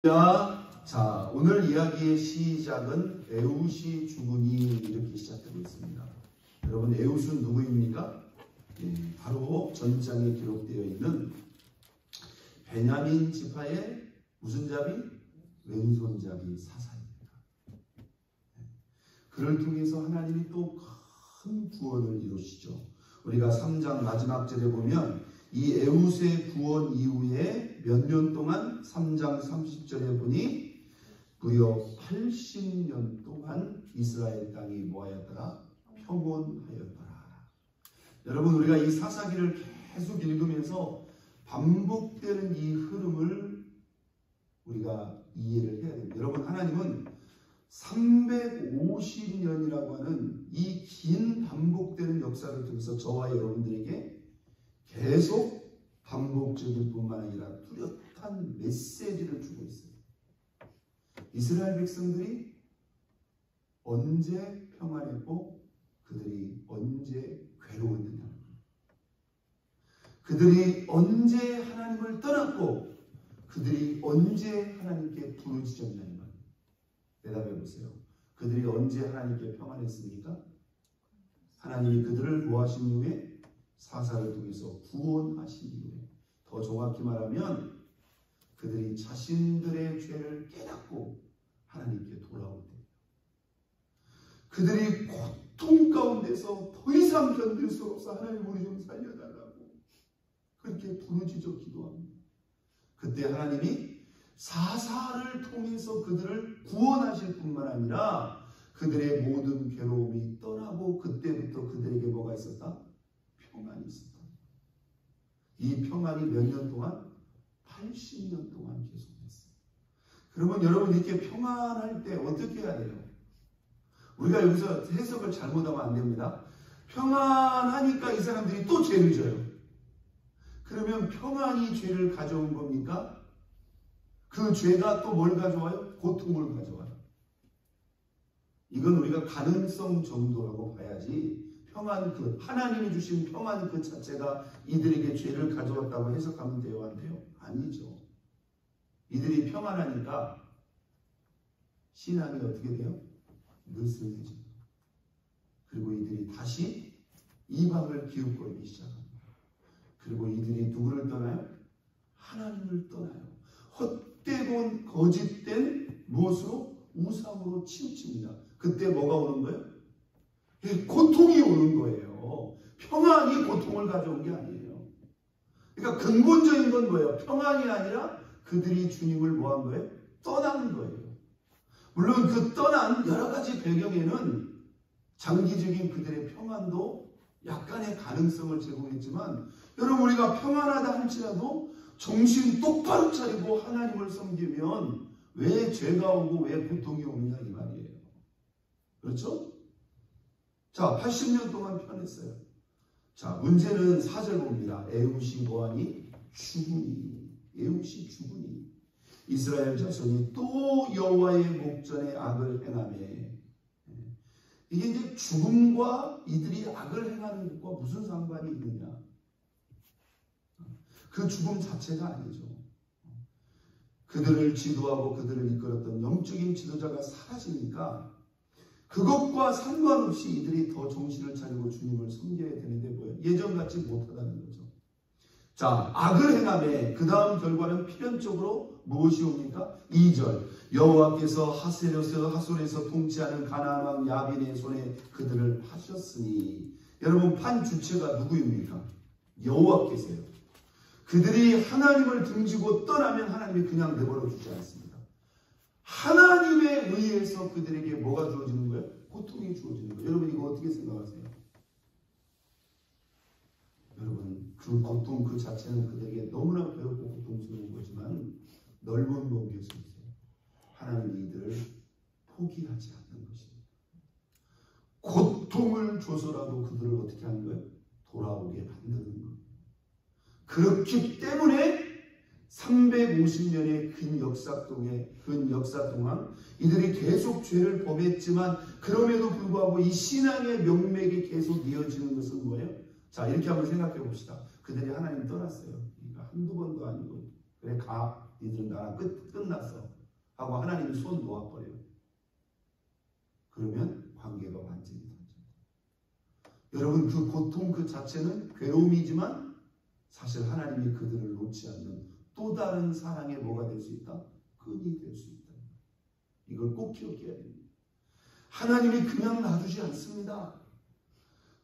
자, 오늘 이야기의 시작은 에훗이 죽으니 이렇게 시작되고 있습니다. 여러분, 에훗은 누구입니까? 바로 전장에 기록되어 있는 베냐민 지파의 무슨 자비? 왼손잡이 사사입니다. 그를 통해서 하나님이 또 큰 구원을 이루시죠. 우리가 3장 마지막 절에 보면 이 에훗의 구원 이후에 몇 년 동안 3장 30절에 보니 무려 80년 동안 이스라엘 땅이 뭐하였더라? 평온하였더라. 여러분, 우리가 이 사사기를 계속 읽으면서 반복되는 이 흐름을 우리가 이해를 해야 됩니다. 여러분, 하나님은 350년이라고 하는 이 긴 반복되는 역사를 통해서 저와 여러분들에게 계속 반복적일 뿐만 아니라 뚜렷한 메시지를 주고 있어요. 이스라엘 백성들이 언제 평안했고 그들이 언제 괴로웠느냐, 그들이 언제 하나님을 떠났고 그들이 언제 하나님께 부르짖었냐는 말. 대답해 보세요. 그들이 언제 하나님께 평안했습니까? 하나님이 그들을 구하신 후에 사사를 통해서 구원하신 이후에, 더 정확히 말하면 그들이 자신들의 죄를 깨닫고 하나님께 돌아올 때, 그들이 고통 가운데서 더 이상 견딜 수 없어 하나님 우리 좀 살려달라고 그렇게 부르짖어 기도합니다. 그때 하나님이 사사를 통해서 그들을 구원하실 뿐만 아니라 그들의 모든 괴로움이 떠나고 그때부터 그들에게 뭐가 있었다? 평안이 있었다. 이 평안이 몇 년 동안? 80년 동안 계속됐어요. 그러면 여러분, 이렇게 평안할 때 어떻게 해야 돼요? 우리가 여기서 해석을 잘못하면 안 됩니다. 평안하니까 이 사람들이 또 죄를 져요. 그러면 평안이 죄를 가져온 겁니까? 그 죄가 또 뭘 가져와요? 고통을 가져와요. 이건 우리가 가능성 정도라고 봐야지, 평안, 하나님이 주신 평안 그 자체가 이들에게 죄를 가져왔다고 해석하면 돼요, 안 돼요? 아니죠. 이들이 평안하니까 신앙이 어떻게 돼요? 느슨해져요. 그리고 이들이 다시 이방을 기웃거리기 시작합니다. 그리고 이들이 누구를 떠나요? 하나님을 떠나요. 헛되고 거짓된 무엇으로? 우상으로 치우칩니다. 그때 뭐가 오는 거예요? 고통이 오는 거예요. 평안이 고통을 가져온 게 아니에요. 그러니까 근본적인 건 뭐예요? 평안이 아니라 그들이 주님을 뭐한 거예요? 떠난 거예요. 물론 그 떠난 여러 가지 배경에는 장기적인 그들의 평안도 약간의 가능성을 제공했지만, 여러분, 우리가 평안하다 할지라도 정신 똑바로 차리고 하나님을 섬기면 왜 죄가 오고 왜 고통이 오느냐 이 말이에요. 그렇죠? 자, 80년 동안 편했어요. 자, 문제는 4절 봅니다. 에훗이 뭐하니? 죽으니. 에훗이 죽으니. 이스라엘 자손이 또 여호와의 목전에 악을 행하매. 이게 이제 죽음과 이들이 악을 행하는 것과 무슨 상관이 있느냐? 그 죽음 자체가 아니죠. 그들을 지도하고 그들을 이끌었던 영적인 지도자가 사라지니까 그것과 상관없이 이들이 더 정신을 차리고 주님을 섬겨야 되는데 뭐예요? 예전같이 못하다는 거죠. 자, 악을 행하매 그 다음 결과는 필연적으로 무엇이 옵니까? 2절, 여호와께서 하솔에서 통치하는 가나안 왕 야빈의 손에 그들을 파셨으니. 여러분, 판 주체가 누구입니까? 여호와께서요. 그들이 하나님을 등지고 떠나면 하나님이 그냥 내버려 주지 않습니다. 하나님에 의해서 그들에게 뭐가 주어지는 거예요? 고통이 주어지는 거예요. 여러분, 이거 어떻게 생각하세요? 여러분, 그 고통 그 자체는 그들에게 너무나 괴롭고 고통스러운 거지만 넓은 범위에서 있어요. 하나님이 이들을 포기하지 않는 것입니다. 고통을 줘서라도 그들을 어떻게 하는 거예요? 돌아오게 만드는 거예요. 그렇기 때문에 350년의 근 역사 동안 이들이 계속 죄를 범했지만 그럼에도 불구하고 이 신앙의 명맥이 계속 이어지는 것은 뭐예요? 자, 이렇게 한번 생각해 봅시다. 그들이 하나님 떠났어요. 그러니까 한두 번도 아니고, 그래 가, 니들은 나랑 끝났어. 하고 하나님이 손 놓아버려요. 그러면 관계가 완전히 단절돼요. 여러분, 그 고통 그 자체는 괴로움이지만 사실 하나님이 그들을 놓지 않는 또 다른 사랑의 뭐가 될 수 있다? 끈이 될 수 있다. 이걸 꼭 기억해야 됩니다. 하나님이 그냥 놔두지 않습니다.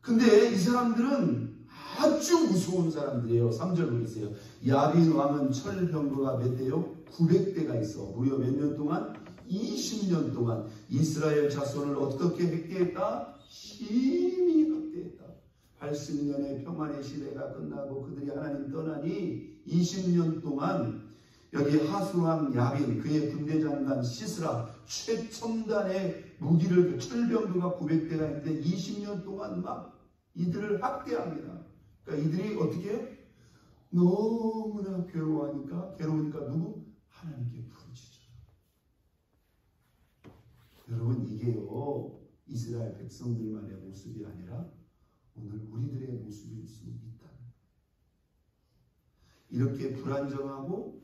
근데 이 사람들은 아주 무서운 사람들이에요. 3절 보겠어요. 야빈 왕은 철병거가 몇 대요? 900대가 있어. 무려 몇 년 동안? 20년 동안 이스라엘 자손을 어떻게 획대했다? 심히 획대했다. 80년의 평안의 시대가 끝나고 그들이 하나님 떠나니 20년 동안 여기 하수왕 야빈, 그의 군대 장관 시스라, 최첨단의 무기를, 철병거가 900대가 있는데 20년 동안 막 이들을 학대합니다. 그러니까 이들이 어떻게 해요? 너무나 괴로우니까 누구? 하나님께 부르짖어요. 여러분, 이게요 이스라엘 백성들만의 모습이 아니라 오늘 우리들의 모습일 수 있다. 이렇게 불안정하고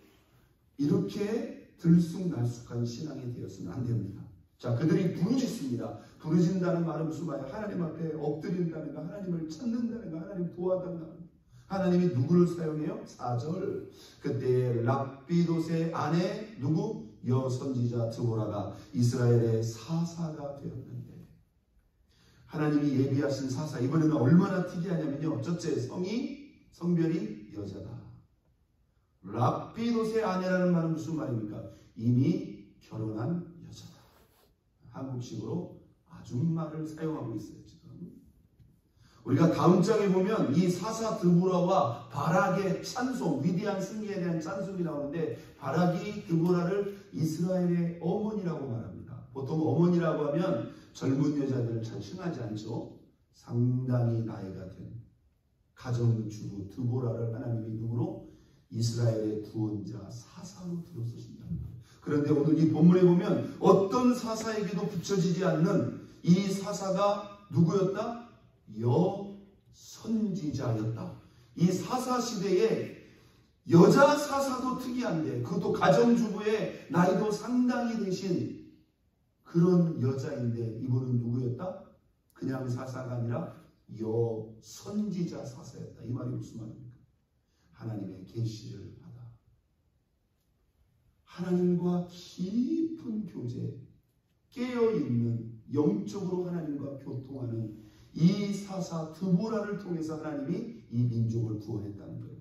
이렇게 들쑥날쑥한 신앙이 되었으면 안 됩니다. 자, 그들이 부르짖습니다. 부르짖는다는 말은 무슨 말이에요? 하나님 앞에 엎드린다는 거, 하나님을 찾는다는 거, 하나님 도와달라는 거. 하나님이 누구를 사용해요? 4절. 그때 랍비돗의 아내 누구? 여선지자 드보라가 이스라엘의 사사가 되었는데, 하나님이 예비하신 사사, 이번에는 얼마나 특이하냐면요, 첫째, 성별이 여자다. 랍비돗의 아내라는 말은 무슨 말입니까? 이미 결혼한 여자다. 한국식으로 아줌마를 사용하고 있어요. 지금 우리가 다음 장에 보면 이 사사 드보라와 바락의 찬송, 위대한 승리에 대한 찬송이 나오는데, 바락이 드보라를 이스라엘의 어머니라고 말합니다. 보통 어머니라고 하면 젊은 여자들을 잘 칭하지 않죠. 상당히 나이가 된 가정주부 드보라를 하나님이 누구로? 이스라엘의 구원자 사사로 들어서신다는 거예요. 그런데 오늘 이 본문에 보면 어떤 사사에게도 붙여지지 않는 이 사사가 누구였다? 여선지자였다. 이 사사 시대에 여자 사사도 특이한데, 그것도 가정주부의 나이도 상당히 되신 그런 여자인데, 이분은 누구였다? 그냥 사사가 아니라 여선지자 사사였다. 이 말이 무슨 말입니까? 하나님의 계시를 받아 하나님과 깊은 교제, 깨어있는 영적으로 하나님과 교통하는 이 사사 드보라를 통해서 하나님이 이 민족을 구원했다는 거예요.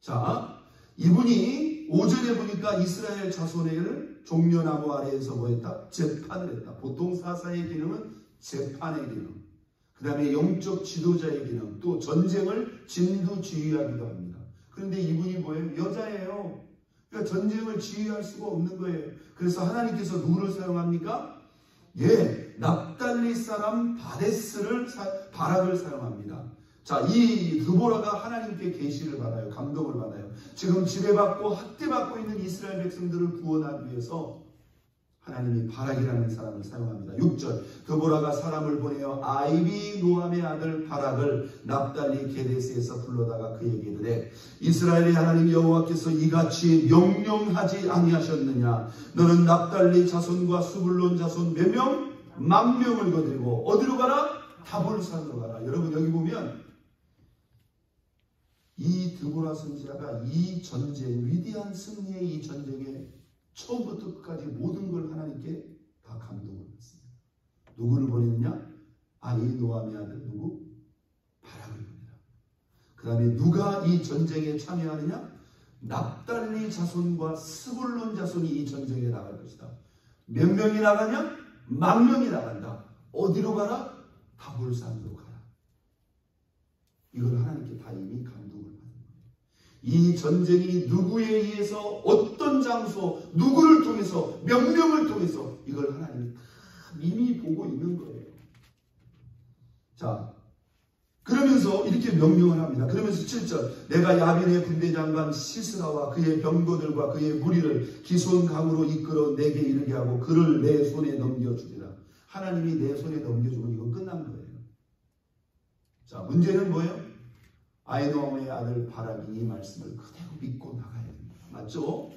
자, 이분이 5절에 보니까 이스라엘 자손을 종려나무 아래에서 뭐 했다? 재판을 했다. 보통 사사의 기능은 재판의 기능, 그 다음에 영적 지도자의 기능, 또 전쟁을 진두지휘하기도 합니다. 그런데 이분이 뭐예요? 여자예요. 그러니까 전쟁을 지휘할 수가 없는 거예요. 그래서 하나님께서 누구를 사용합니까? 납달리 사람 바락을 사용합니다. 자, 이 드보라가 하나님께 계시를 받아요. 감동을 받아요. 지금 지배받고 학대받고 있는 이스라엘 백성들을 구원하기 위해서 하나님이 바락이라는 사람을 사용합니다. 6절. 드보라가 사람을 보내어 아이비노함의 아들 바락을 납달리 게데스에서 불러다가 그에게 이르되, 이스라엘의 하나님 여호와께서 이같이 명령하지 아니하셨느냐? 너는 납달리 자손과 스불론 자손 몇 명? 10,000명을 거두고 어디로 가라? 다볼산으로 가라. 여러분, 여기 보면 이 드보라 선지자가 이 전쟁, 위대한 승리의 이 전쟁에 처음부터 끝까지 모든 걸 하나님께 다 감동을 받습니다. 누구를 보냈느냐? 아히노함의 아들 누구? 바락을 보내라. 그 다음에 누가 이 전쟁에 참여하느냐? 납달리 자손과 스불론 자손이 이 전쟁에 나갈 것이다. 몇 명이 나가냐? 10,000명이 나간다. 어디로 가라? 다볼산으로 가라. 이걸 하나님께 다 이미 감동을 받은 거예요. 이 전쟁이 누구에 의해서, 어떤 장소, 누구를 통해서, 몇 명을 통해서, 이걸 하나님이 다 이미 보고 있는 거예요. 자, 그러면서 이렇게 명령을 합니다. 그러면서 7절. 내가 야빈의 군대 장관 시스라와 그의 병거들과 그의 무리를 기손강으로 이끌어 내게 이르게 하고 그를 내 손에 넘겨주리라. 하나님이 내 손에 넘겨주면 이건 끝난 거예요. 자, 문제는 뭐예요? 아히노함의 아들 바락이 이 말씀을 그대로 믿고 나가야 됩니다. 맞죠?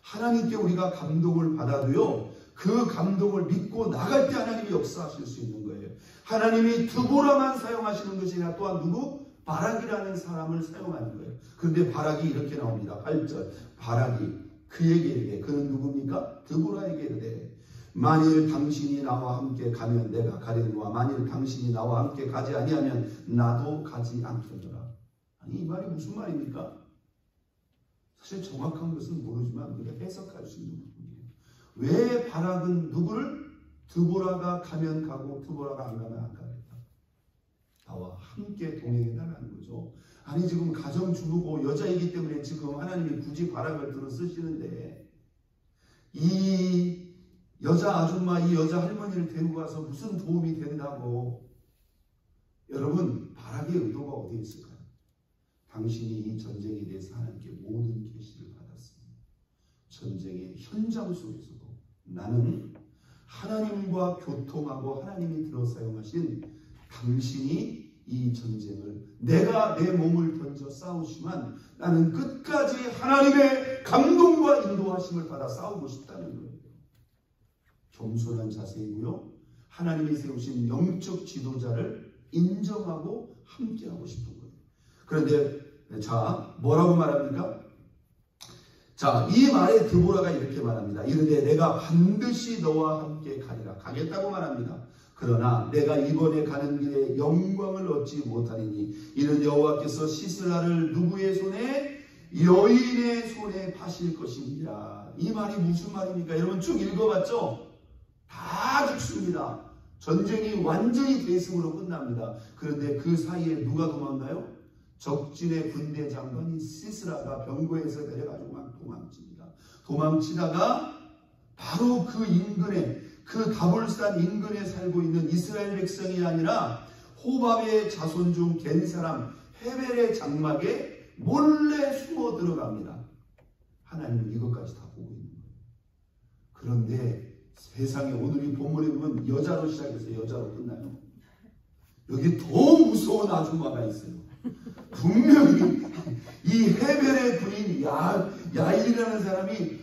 하나님께 우리가 감동을 받아도요, 그 감동을 믿고 나갈 때 하나님이 역사하실 수 있는 거예요. 하나님이 드보라만 사용하시는 것이 아니라 또한 누구? 바락이라는 사람을 사용하는 거예요. 그런데 바락이 이렇게 나옵니다. 8절. 바락이 그에게 이르되, 그는 누굽니까? 드보라에게 이르되, 만일 당신이 나와 함께 가면 내가 가려니와 만일 당신이 나와 함께 가지 아니하면 나도 가지 않겠노라. 아니, 이 말이 무슨 말입니까? 사실 정확한 것은 모르지만 우리가 해석할 수 있는 부분이에요. 왜 바락은 누구를? 드보라가 가면 가고 드보라가 안 가면 안 가겠다. 나와 함께 동행해달라는 거죠. 아니, 지금 가정주부고 여자이기 때문에 지금 하나님이 굳이 바락을 들어 쓰시는데, 이 여자 아줌마, 이 여자 할머니를 데리고 가서 무슨 도움이 된다고? 여러분, 바락의 의도가 어디에 있을까요? 당신이 이 전쟁에 대해서 하나님께 모든 계시를 받았습니다. 전쟁의 현장 속에서도 나는 하나님과 교통하고 하나님이 들어 사용하신 당신이 이 전쟁을, 내가 내 몸을 던져 싸우지만 나는 끝까지 하나님의 감동과 인도하심을 받아 싸우고 싶다는 거예요. 겸손한 자세이고요, 하나님이 세우신 영적 지도자를 인정하고 함께하고 싶은 거예요. 그런데 자, 뭐라고 말합니까? 자, 이 말에 드보라가 이렇게 말합니다. 이르되 내가 반드시 너와 함께 가리라. 가겠다고 말합니다. 그러나 내가 이번에 가는 길에 영광을 얻지 못하리니 이는 여호와께서 시스라를 누구의 손에? 여인의 손에 파실 것입니다. 이 말이 무슨 말입니까? 여러분 쭉 읽어봤죠? 다 죽습니다. 전쟁이 완전히 대승으로 끝납니다. 그런데 그 사이에 누가 도망가요? 적진의 군대 장관이 시스라가 병거에서 내려가지고 막 도망칩니다. 도망치다가 바로 그 인근에, 그 다볼산 인근에 살고 있는 이스라엘 백성이 아니라 호밥의 자손 중 겐 사람 헤벨의 장막에 몰래 숨어 들어갑니다. 하나님은 이것까지 다 보고 있는 거예요. 그런데 세상에 오늘 이 본문에 보면 여자로 시작해서 여자로 끝나요. 여기 더 무서운 아줌마가 있어요. 분명히 이 헤벨의 부인 야일이라는 사람이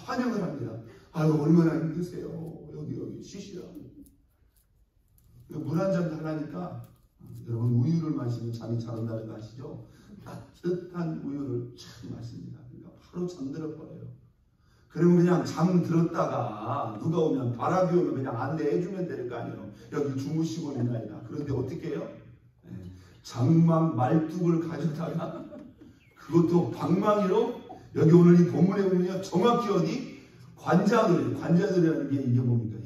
환영을 합니다. 아유, 얼마나 힘드세요. 여기 쉬시라고. 물 한 잔 달라니까, 여러분 우유를 마시면 잠이 잘 온다는 거 아시죠? 따뜻한 우유를 참 마십니다. 그러니까 바로 잠들어 버려요. 그러면 그냥 잠들었다가 누가 오면, 바람이 오면 그냥 안내해주면 될 거 아니에요. 여기 주무시고 있나이다. 그런데 어떻게 해요? 장막 말뚝을 가져다가, 그것도 방망이로, 여기 오늘 이 본문에 보면요, 정확히 어디? 관자놀이라는 게 이게 뭡니까?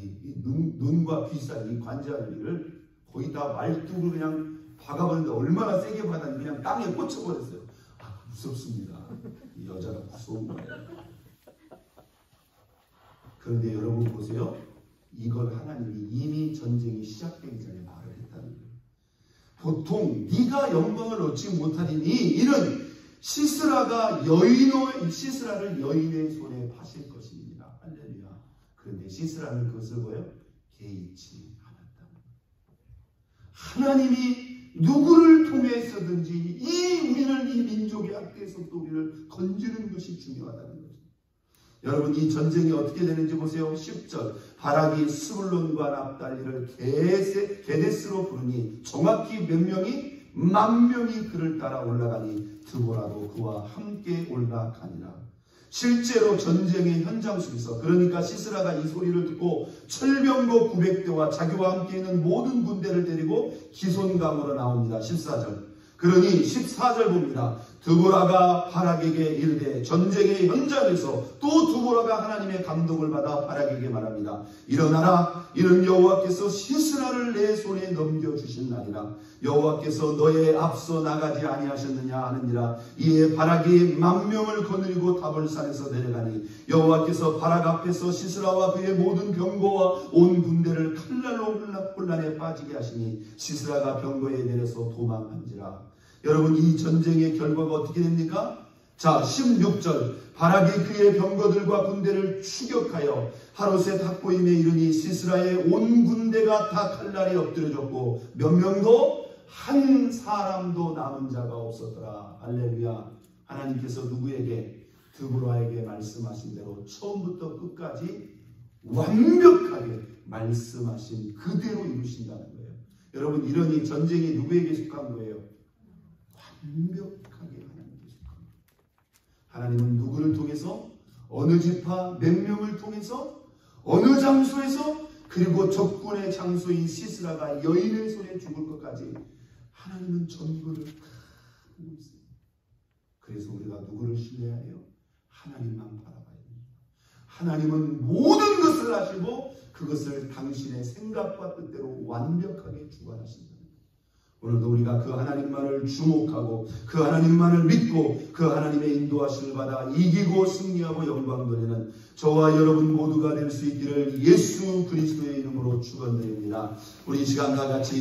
눈과 귀 사이 이 관자놀이를 거기다 말뚝을 그냥 박아버리는데 얼마나 세게 박았는지 그냥 땅에 꽂혀버렸어요. 아, 무섭습니다. 이 여자가 무서운 거예요. 그런데 여러분 보세요. 이걸 하나님이 이미 전쟁이 시작되기 전에 말을 했다는 거예요. 보통 네가 영광을 얻지 못하리니 이는 시스라를 여인의 손에 파실 것입니다. 할렐루야. 그런데 시스라는 그것을 뭐예요? 개의치 않았다. 하나님이 누구를 통해서든지 우리를 이 민족의 악대에서부터 우리를 건지는 것이 중요하다는 거죠. 여러분 이 전쟁이 어떻게 되는지 보세요. 10절 바락이 스불론과 납달리를 게데스로 부르니 정확히 몇 명이? 10,000명이 그를 따라 올라가니 드보라도 그와 함께 올라가니라. 실제로 전쟁의 현장 속에서, 그러니까 시스라가 이 소리를 듣고 철병거 900대와 자기와 함께 있는 모든 군대를 데리고 기손강으로 나옵니다. 14절. 그러니 14절 봅니다. 드보라가 바락에게 이르되, 전쟁의 현장에서 또 드보라가 하나님의 감동을 받아 바락에게 말합니다. 일어나라. 이는 여호와께서 시스라를 내 손에 넘겨주신나니라. 여호와께서 너의 앞서 나가지 아니하셨느냐 하느니라. 이에 바락이 10,000명을 거느리고 다볼산에서 내려가니 여호와께서 바락 앞에서 시스라와 그의 모든 병거와 온 군대를 칼날로 혼란에 빠지게 하시니 시스라가 병거에 내려서 도망한지라. 여러분 이 전쟁의 결과가 어떻게 됩니까? 자 16절 바락이 그의 병거들과 군대를 추격하여 하롯의 탁보임에 이르니 시스라의 온 군대가 다 칼날에 엎드려졌고 몇 명도? 한 사람도 남은 자가 없었더라. 할렐루야. 하나님께서 누구에게? 드보라에게 말씀하신 대로 처음부터 끝까지 완벽하게 말씀하신 그대로 이루신다는 거예요. 여러분, 이런 이 전쟁이 누구에게 속한 거예요? 완벽하게 하나님께 속합니다. 하나님은 누구를 통해서, 어느 지파 몇 명을 통해서, 어느 장소에서, 그리고 적군의 장소인 시스라가 여인의 손에 죽을 것까지 하나님은 전부를 다 보고 있어요. 그래서 우리가 누구를 신뢰해요? 하나님만 바라봐야 됩니다. 하나님은 모든 것을 아시고 그것을 당신의 생각과 뜻대로 완벽하게 주관하신다. 오늘도 우리가 그 하나님만을 주목하고 그 하나님만을 믿고 그 하나님의 인도하심을 받아 이기고 승리하고 영광 돌리는 저와 여러분 모두가 될 수 있기를 예수 그리스도의 이름으로 축원드립니다. 우리 이 시간 다 같이